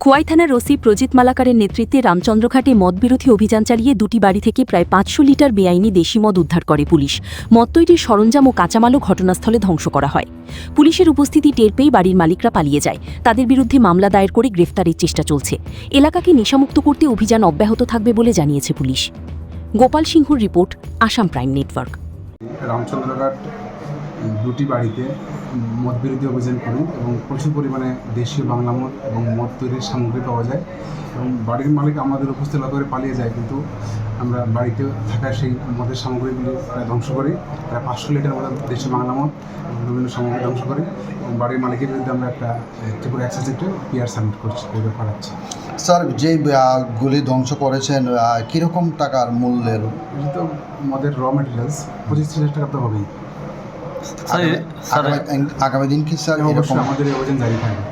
খোয়াই থানার ওসি প্রজিত মালাকারের নেতৃত্বে রামচন্দ্রঘাটে মদবিরোধী অভিযান চালিয়ে দুটি বাড়ি থেকে প্রায় ৫০০ লিটার বেআইনি দেশি মদ উদ্ধার করে পুলিশ। মদ তৈরির সরঞ্জাম ও কাঁচামালও ঘটনাস্থলে ধ্বংস করা হয়। পুলিশের উপস্থিতি টের পেয়ে বাড়ির মালিকরা পালিয়ে যায়। তাদের বিরুদ্ধে মামলা দায়ের করে গ্রেফতারের চেষ্টা চলছে। এলাকাকে নেশামুক্ত করতে অভিযান অব্যাহত থাকবে বলে জানিয়েছে পুলিশ। গোপাল সিংহর report, Assam prime network. Ramchandraghat দুটি বাড়িতে মদ বিরোধী অভিযান করি এবং প্রচুর পরিমাণে দেশীয় বাংলা মদ এবং মদ তৈরির সামগ্রী পাওয়া যায় এবং বাড়ির মালিক আমাদের উপস্থিত করে পালিয়ে যায়, কিন্তু আমরা বাড়িতে থাকা সেই মদের সামগ্রীগুলি প্রায় ধ্বংস করি। প্রায় ৫০০ লিটার মতো দেশীয় বাংলা মদ এবং বিভিন্ন সামগ্রী ধ্বংস করি এবং বাড়ির মালিকের বিরুদ্ধে আমরা একটা ত্রিপুরা এক্সাইজে পিআর সাবমিট করছি, করাচ্ছি। স্যার, যে গুলি ধ্বংস করেছেন কীরকম টাকার মূল্যের? এটা তো মদের র মেটেরিয়ালস ২৫-৩০ টাকা তো হবেই। আগামী দিন কি স্যার অবশ্যই আমাদের এই অভিযান জারি থাকবে।